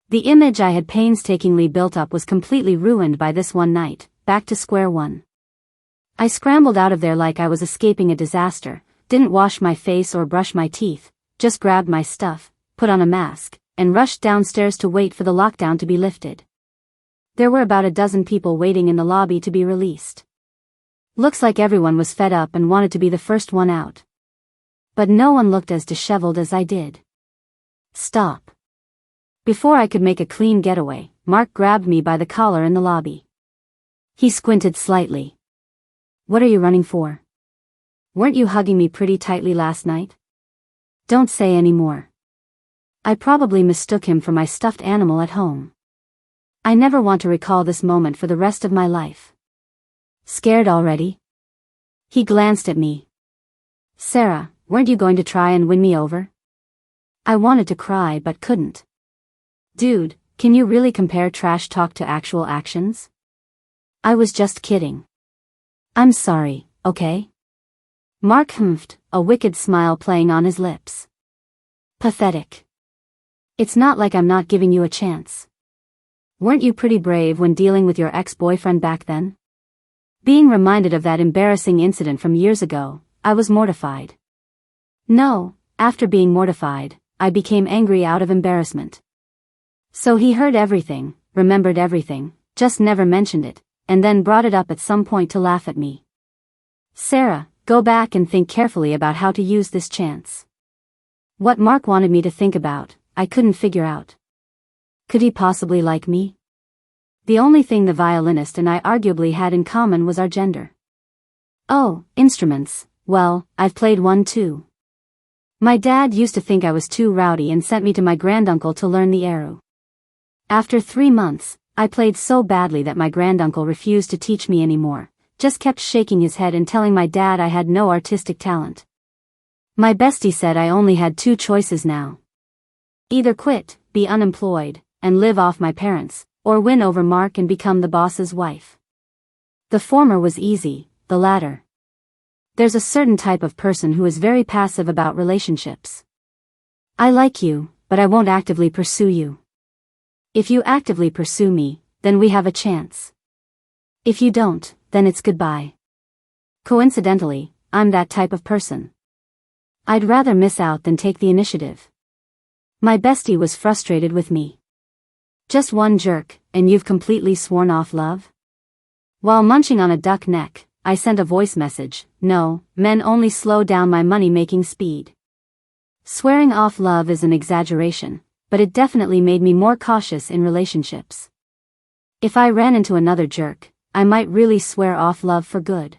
The image I had painstakingly built up was completely ruined by this one night, back to square one. I scrambled out of there like I was escaping a disaster, didn't wash my face or brush my teeth, just grabbed my stuff, put on a mask, and rushed downstairs to wait for the lockdown to be lifted. There were about a dozen people waiting in the lobby to be released. Looks like everyone was fed up and wanted to be the first one out. But no one looked as disheveled as I did. Stop. Before I could make a clean getaway, Mark grabbed me by the collar in the lobby. He squinted slightly. What are you running for? Weren't you hugging me pretty tightly last night? Don't say any more. I probably mistook him for my stuffed animal at home. I never want to recall this moment for the rest of my life. Scared already? He glanced at me. Sarah, weren't you going to try and win me over? I wanted to cry but couldn't. Dude, can you really compare trash talk to actual actions? I was just kidding. I'm sorry, okay? Mark humphed, a wicked smile playing on his lips. Pathetic. It's not like I'm not giving you a chance. Weren't you pretty brave when dealing with your ex-boyfriend back then? Being reminded of that embarrassing incident from years ago, I was mortified. No, after being mortified, I became angry out of embarrassment. So he heard everything, remembered everything, just never mentioned it, and then brought it up at some point to laugh at me. Sarah, go back and think carefully about how to use this chance. What Mark wanted me to think about, I couldn't figure out. Could he possibly like me? The only thing the violinist and I arguably had in common was our gender. Oh, instruments, well, I've played one too. My dad used to think I was too rowdy and sent me to my granduncle to learn the eru. After 3 months, I played so badly that my granduncle refused to teach me anymore, just kept shaking his head and telling my dad I had no artistic talent. My bestie said I only had 2 choices now. Either quit, be unemployed, and live off my parents, or win over Mark and become the boss's wife. The former was easy, the latter. There's a certain type of person who is very passive about relationships. I like you, but I won't actively pursue you. If you actively pursue me, then we have a chance. If you don't, then it's goodbye. Coincidentally, I'm that type of person. I'd rather miss out than take the initiative. My bestie was frustrated with me. Just one jerk, and you've completely sworn off love? While munching on a duck neck, I sent a voice message. No, men only slow down my money-making speed. Swearing off love is an exaggeration, but it definitely made me more cautious in relationships. If I ran into another jerk, I might really swear off love for good.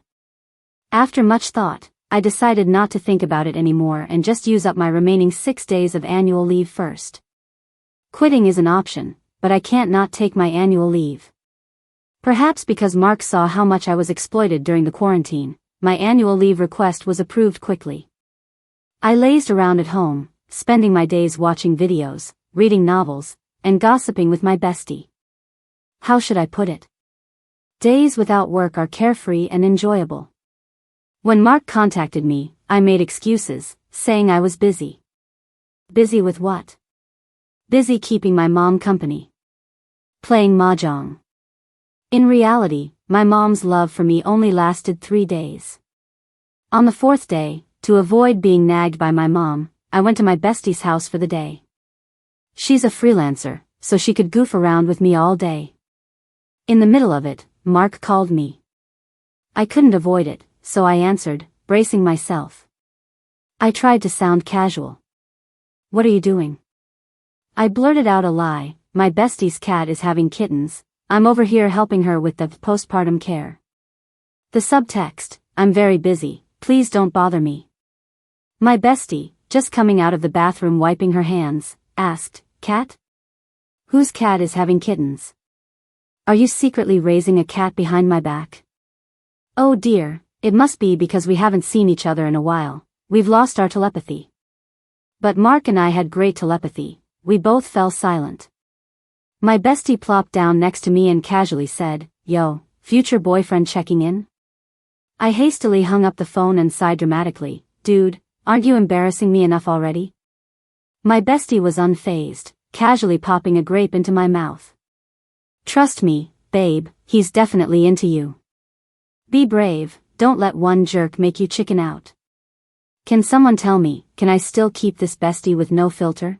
After much thought, I decided not to think about it anymore and just use up my remaining 6 days of annual leave first. Quitting is an option, but I can't not take my annual leave. Perhaps because Mark saw how much I was exploited during the quarantine, my annual leave request was approved quickly. I lazed around at home, spending my days watching videos, reading novels, and gossiping with my bestie. How should I put it? Days without work are carefree and enjoyable. When Mark contacted me, I made excuses, saying I was busy. Busy with what? Busy keeping my mom company. Playing mahjong. In reality, my mom's love for me only lasted 3 days. On the 4th day, to avoid being nagged by my mom, I went to my bestie's house for the day. She's a freelancer, so she could goof around with me all day. In the middle of it, Mark called me. I couldn't avoid it, so I answered, bracing myself. I tried to sound casual. What are you doing? I blurted out a lie. My bestie's cat is having kittens. I'm over here helping her with the postpartum care. The subtext, I'm very busy, please don't bother me. My bestie, just coming out of the bathroom wiping her hands, asked, cat? Whose cat is having kittens? Are you secretly raising a cat behind my back? Oh dear, it must be because we haven't seen each other in a while, we've lost our telepathy. But Mark and I had great telepathy, we both fell silent. My bestie plopped down next to me and casually said, yo, future boyfriend checking in? I hastily hung up the phone and sighed dramatically, dude, aren't you embarrassing me enough already? My bestie was unfazed, casually popping a grape into my mouth. Trust me, babe, he's definitely into you. Be brave, don't let one jerk make you chicken out. Can someone tell me, can I still keep this bestie with no filter?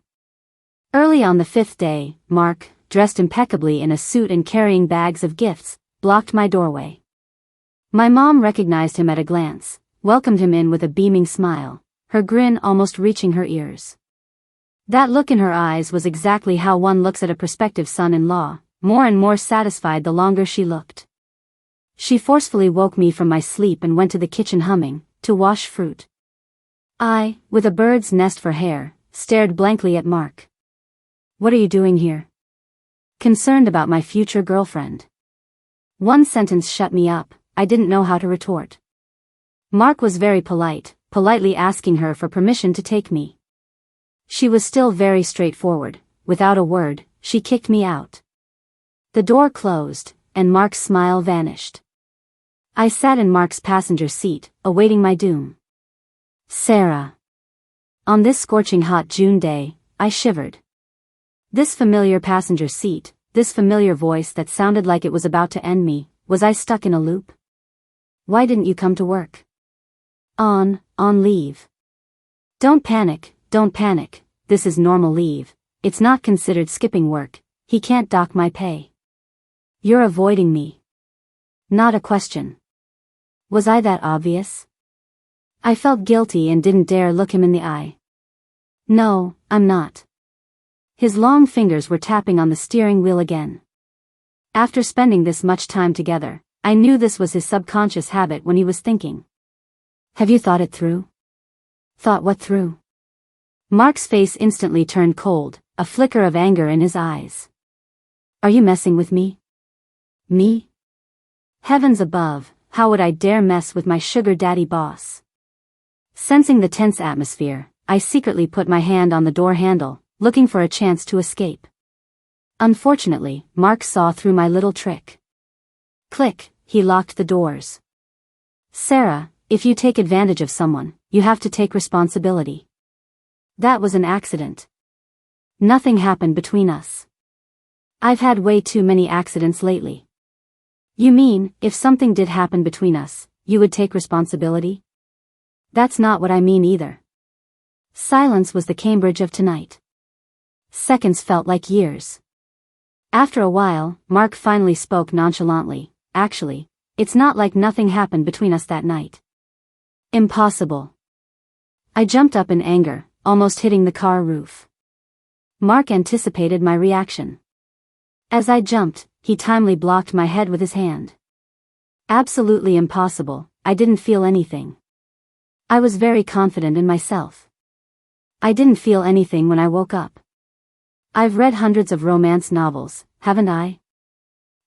Early on the 5th day, Mark, dressed impeccably in a suit and carrying bags of gifts, blocked my doorway. My mom recognized him at a glance, welcomed him in with a beaming smile, her grin almost reaching her ears. That look in her eyes was exactly how one looks at a prospective son-in-law, more and more satisfied the longer she looked. She forcefully woke me from my sleep and went to the kitchen humming, to wash fruit. I, with a bird's nest for hair, stared blankly at Mark. What are you doing here? Concerned about my future girlfriend. One sentence shut me up, I didn't know how to retort. Mark was very polite, politely asking her for permission to take me. She was still very straightforward, without a word, she kicked me out. The door closed, and Mark's smile vanished. I sat in Mark's passenger seat, awaiting my doom. Sarah. On this scorching hot June day, I shivered. This familiar passenger seat, this familiar voice that sounded like it was about to end me, was I stuck in a loop? Why didn't you come to work? On leave. Don't panic, this is normal leave, it's not considered skipping work, he can't dock my pay. You're avoiding me. Not a question. Was I that obvious? I felt guilty and didn't dare look him in the eye. No, I'm not. His long fingers were tapping on the steering wheel again. After spending this much time together, I knew this was his subconscious habit when he was thinking. Have you thought it through? Thought what through? Mark's face instantly turned cold, a flicker of anger in his eyes. Are you messing with me? Me? Heavens above, how would I dare mess with my sugar daddy boss? Sensing the tense atmosphere, I secretly put my hand on the door handle, looking for a chance to escape. Unfortunately, Mark saw through my little trick. Click, he locked the doors. Sarah, if you take advantage of someone, you have to take responsibility. That was an accident. Nothing happened between us. I've had way too many accidents lately. You mean, if something did happen between us, you would take responsibility? That's not what I mean either. Silence was the Cambridge of tonight. Seconds felt like years. After a while, Mark finally spoke nonchalantly. Actually, it's not like nothing happened between us that night. Impossible. I jumped up in anger, almost hitting the car roof. Mark anticipated my reaction. As I jumped, he timely blocked my head with his hand. Absolutely impossible, I didn't feel anything. I was very confident in myself. I didn't feel anything when I woke up. I've read hundreds of romance novels, haven't I?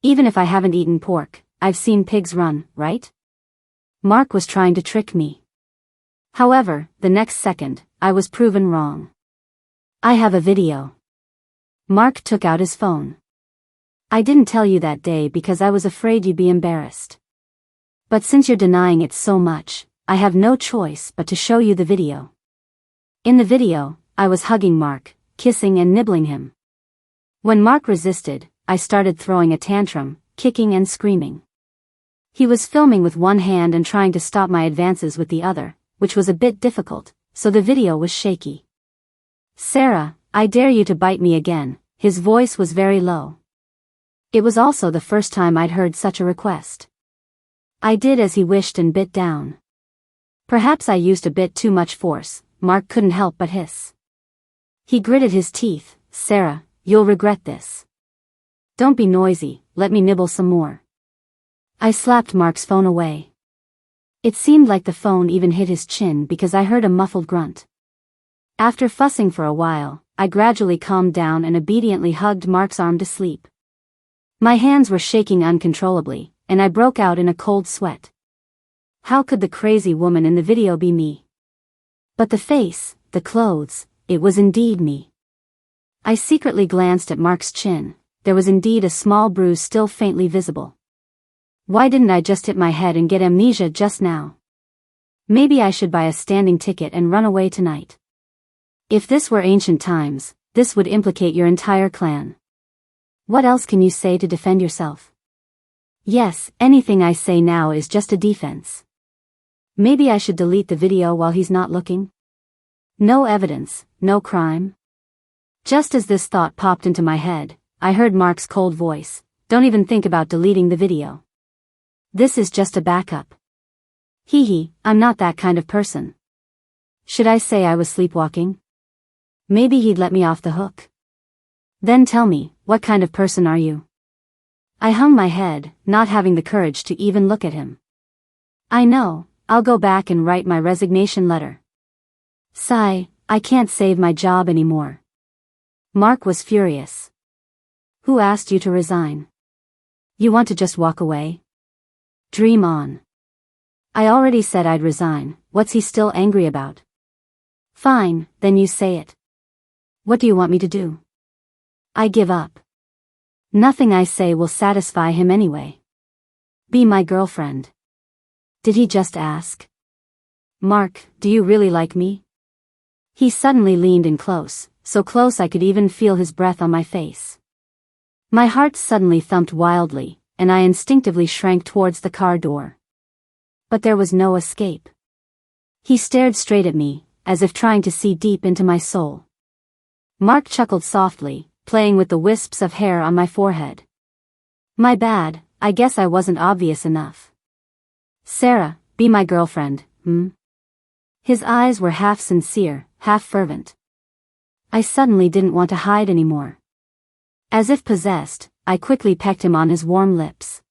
Even if I haven't eaten pork, I've seen pigs run, right? Mark was trying to trick me. However, the next second, I was proven wrong. I have a video. Mark took out his phone. I didn't tell you that day because I was afraid you'd be embarrassed. But since you're denying it so much, I have no choice but to show you the video. In the video, I was hugging Mark, kissing and nibbling him. When Mark resisted, I started throwing a tantrum, kicking and screaming. He was filming with one hand and trying to stop my advances with the other, which was a bit difficult, so the video was shaky. Sarah, I dare you to bite me again. His voice was very low. It was also the first time I'd heard such a request. I did as he wished and bit down. Perhaps I used a bit too much force. Mark couldn't help but hiss. He gritted his teeth. Sarah, you'll regret this. Don't be noisy, let me nibble some more. I slapped Mark's phone away. It seemed like the phone even hit his chin because I heard a muffled grunt. After fussing for a while, I gradually calmed down and obediently hugged Mark's arm to sleep. My hands were shaking uncontrollably, and I broke out in a cold sweat. How could the crazy woman in the video be me? But the face, the clothes, it was indeed me. I secretly glanced at Mark's chin. There was indeed a small bruise still faintly visible. Why didn't I just hit my head and get amnesia just now? Maybe I should buy a standing ticket and run away tonight. If this were ancient times, this would implicate your entire clan. What else can you say to defend yourself? Yes, anything I say now is just a defense. Maybe I should delete the video while he's not looking? No evidence, no crime. Just as this thought popped into my head, I heard Mark's cold voice. Don't even think about deleting the video. This is just a backup. Hee, I'm not that kind of person. Should I say I was sleepwalking? Maybe he'd let me off the hook. Then tell me, what kind of person are you? I hung my head, not having the courage to even look at him. I know, I'll go back and write my resignation letter. Sigh, I can't save my job anymore. Mark was furious. Who asked you to resign? You want to just walk away? Dream on. I already said I'd resign, what's he still angry about? Fine, then you say it. What do you want me to do? I give up. Nothing I say will satisfy him anyway. Be my girlfriend. Did he just ask? Mark, do you really like me? He suddenly leaned in close, so close I could even feel his breath on my face. My heart suddenly thumped wildly, and I instinctively shrank towards the car door. But there was no escape. He stared straight at me, as if trying to see deep into my soul. Mark chuckled softly, playing with the wisps of hair on my forehead. My bad, I guess I wasn't obvious enough. Sarah, be my girlfriend, His eyes were half sincere, half fervent. I suddenly didn't want to hide anymore. As if possessed, I quickly pecked him on his warm lips.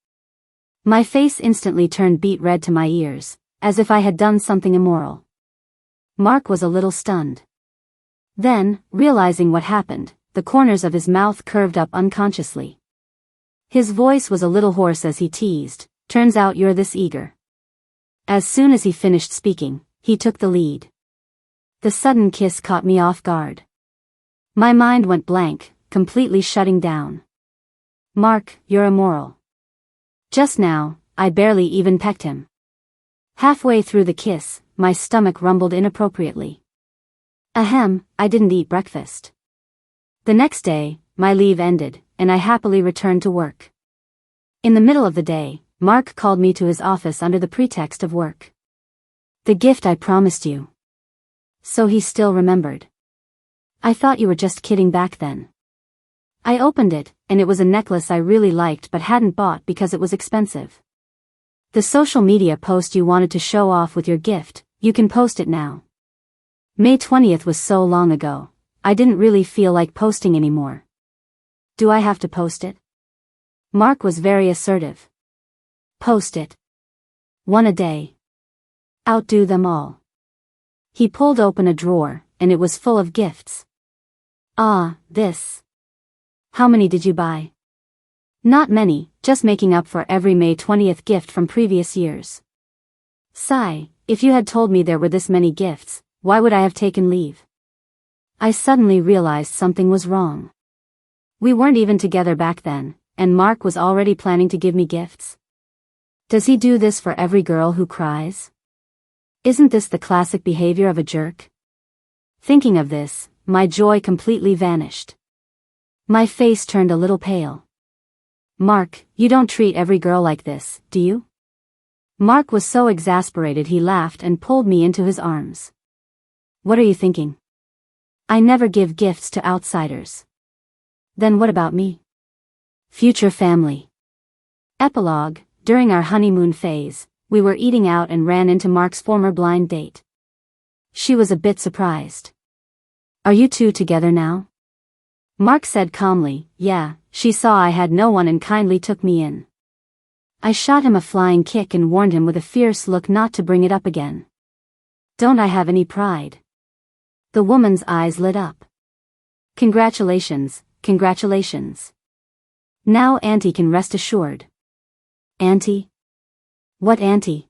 My face instantly turned beet red to my ears, as if I had done something immoral. Mark was a little stunned. Then, realizing what happened, the corners of his mouth curved up unconsciously. His voice was a little hoarse as he teased, turns out you're this eager. As soon as he finished speaking, he took the lead. The sudden kiss caught me off guard. My mind went blank, completely shutting down. Mark, you're immoral. Just now, I barely even pecked him. Halfway through the kiss, my stomach rumbled inappropriately. Ahem, I didn't eat breakfast. The next day, my leave ended, and I happily returned to work. In the middle of the day, Mark called me to his office under the pretext of work. The gift I promised you. So he still remembered. I thought you were just kidding back then. I opened it, and it was a necklace I really liked but hadn't bought because it was expensive. The social media post you wanted to show off with your gift, you can post it now. May 20th was so long ago, I didn't really feel like posting anymore. Do I have to post it? Mark was very assertive. Post it. One a day. Outdo them all. He pulled open a drawer, and it was full of gifts. Ah, this. How many did you buy? Not many, just making up for every May 20th gift from previous years. Sigh, if you had told me there were this many gifts, why would I have taken leave? I suddenly realized something was wrong. We weren't even together back then, and Mark was already planning to give me gifts. Does he do this for every girl who cries? Isn't this the classic behavior of a jerk? Thinking of this, my joy completely vanished. My face turned a little pale. Mark, you don't treat every girl like this, do you? Mark was so exasperated he laughed and pulled me into his arms. What are you thinking? I never give gifts to outsiders. Then what about me? Future family. Epilogue, during our honeymoon phase, we were eating out and ran into Mark's former blind date. She was a bit surprised. Are you two together now? Mark said calmly, yeah, she saw I had no one and kindly took me in. I shot him a flying kick and warned him with a fierce look not to bring it up again. Don't I have any pride? The woman's eyes lit up. Congratulations, congratulations. Now Auntie can rest assured. Auntie? What auntie?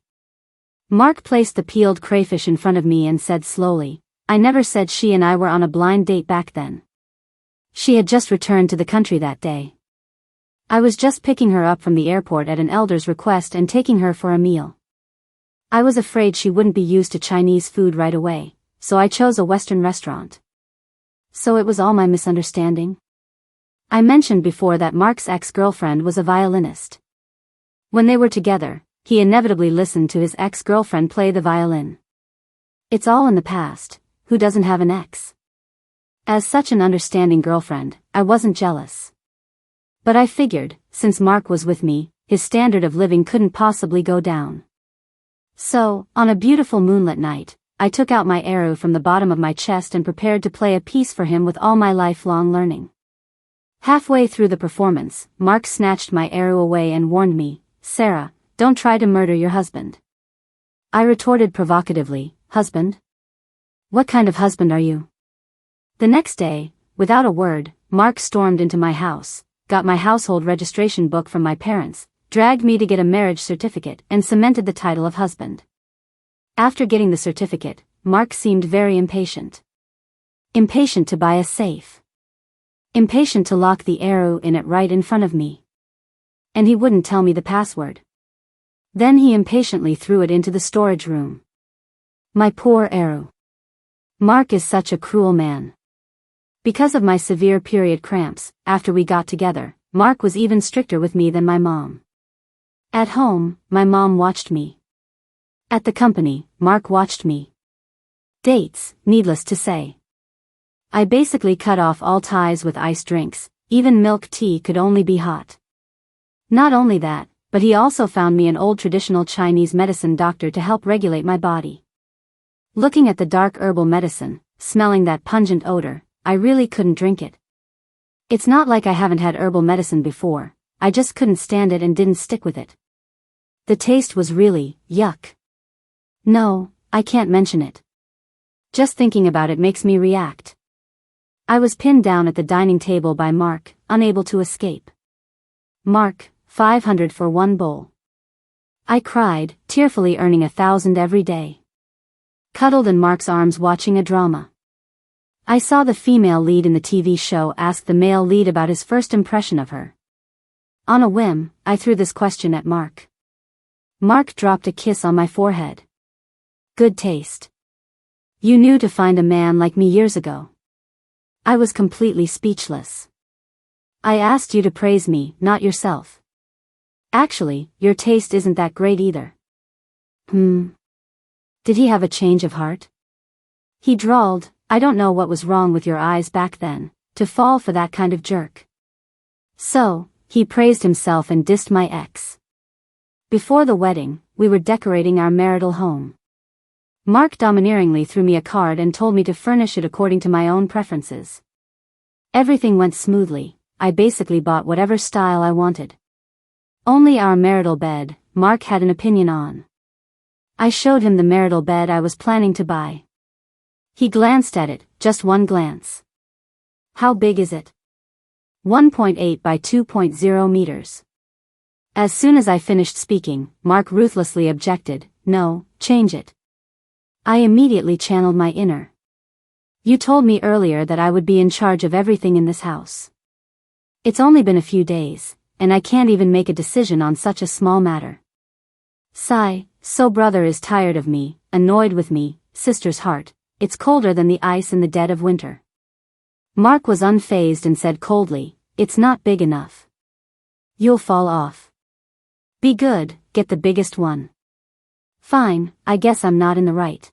Mark placed the peeled crayfish in front of me and said slowly, I never said she and I were on a blind date back then. She had just returned to the country that day. I was just picking her up from the airport at an elder's request and taking her for a meal. I was afraid she wouldn't be used to Chinese food right away, so I chose a Western restaurant. So it was all my misunderstanding? I mentioned before that Mark's ex-girlfriend was a violinist. When they were together, he inevitably listened to his ex-girlfriend play the violin. It's all in the past, who doesn't have an ex? As such an understanding girlfriend, I wasn't jealous. But I figured, since Mark was with me, his standard of living couldn't possibly go down. So, on a beautiful moonlit night, I took out my arrow from the bottom of my chest and prepared to play a piece for him with all my lifelong learning. Halfway through the performance, Mark snatched my arrow away and warned me, Sarah, don't try to murder your husband. I retorted provocatively, husband? What kind of husband are you? The next day, without a word, Mark stormed into my house, got my household registration book from my parents, dragged me to get a marriage certificate and cemented the title of husband. After getting the certificate, Mark seemed very impatient. Impatient to buy a safe. Impatient to lock the arrow in it right in front of me. And he wouldn't tell me the password. Then he impatiently threw it into the storage room. My poor arrow. Mark is such a cruel man. Because of my severe period cramps, after we got together, Mark was even stricter with me than my mom. At home, my mom watched me. At the company, Mark watched me. Dates, needless to say. I basically cut off all ties with iced drinks, even milk tea could only be hot. Not only that, but he also found me an old traditional Chinese medicine doctor to help regulate my body. Looking at the dark herbal medicine, smelling that pungent odor, I really couldn't drink it. It's not like I haven't had herbal medicine before, I just couldn't stand it and didn't stick with it. The taste was really, yuck. No, I can't mention it. Just thinking about it makes me react. I was pinned down at the dining table by Mark, unable to escape. Mark, 500 for one bowl. I cried, tearfully earning 1,000 every day. Cuddled in Mark's arms watching a drama. I saw the female lead in the TV show ask the male lead about his first impression of her. On a whim, I threw this question at Mark. Mark dropped a kiss on my forehead. Good taste. You knew to find a man like me years ago. I was completely speechless. I asked you to praise me, not yourself. Actually, your taste isn't that great either. Did he have a change of heart? He drawled, I don't know what was wrong with your eyes back then, to fall for that kind of jerk. So, he praised himself and dissed my ex. Before the wedding, we were decorating our marital home. Mark domineeringly threw me a card and told me to furnish it according to my own preferences. Everything went smoothly. I basically bought whatever style I wanted. Only our marital bed, Mark had an opinion on. I showed him the marital bed I was planning to buy. He glanced at it, just one glance. How big is it? 1.8 by 2.0 meters. As soon as I finished speaking, Mark ruthlessly objected, no, change it. I immediately channeled my inner. You told me earlier that I would be in charge of everything in this house. It's only been a few days, and I can't even make a decision on such a small matter. Sigh, so brother is tired of me, annoyed with me, sister's heart, it's colder than the ice in the dead of winter. Mark was unfazed and said coldly, it's not big enough. You'll fall off. Be good, get the biggest one. Fine, I guess I'm not in the right.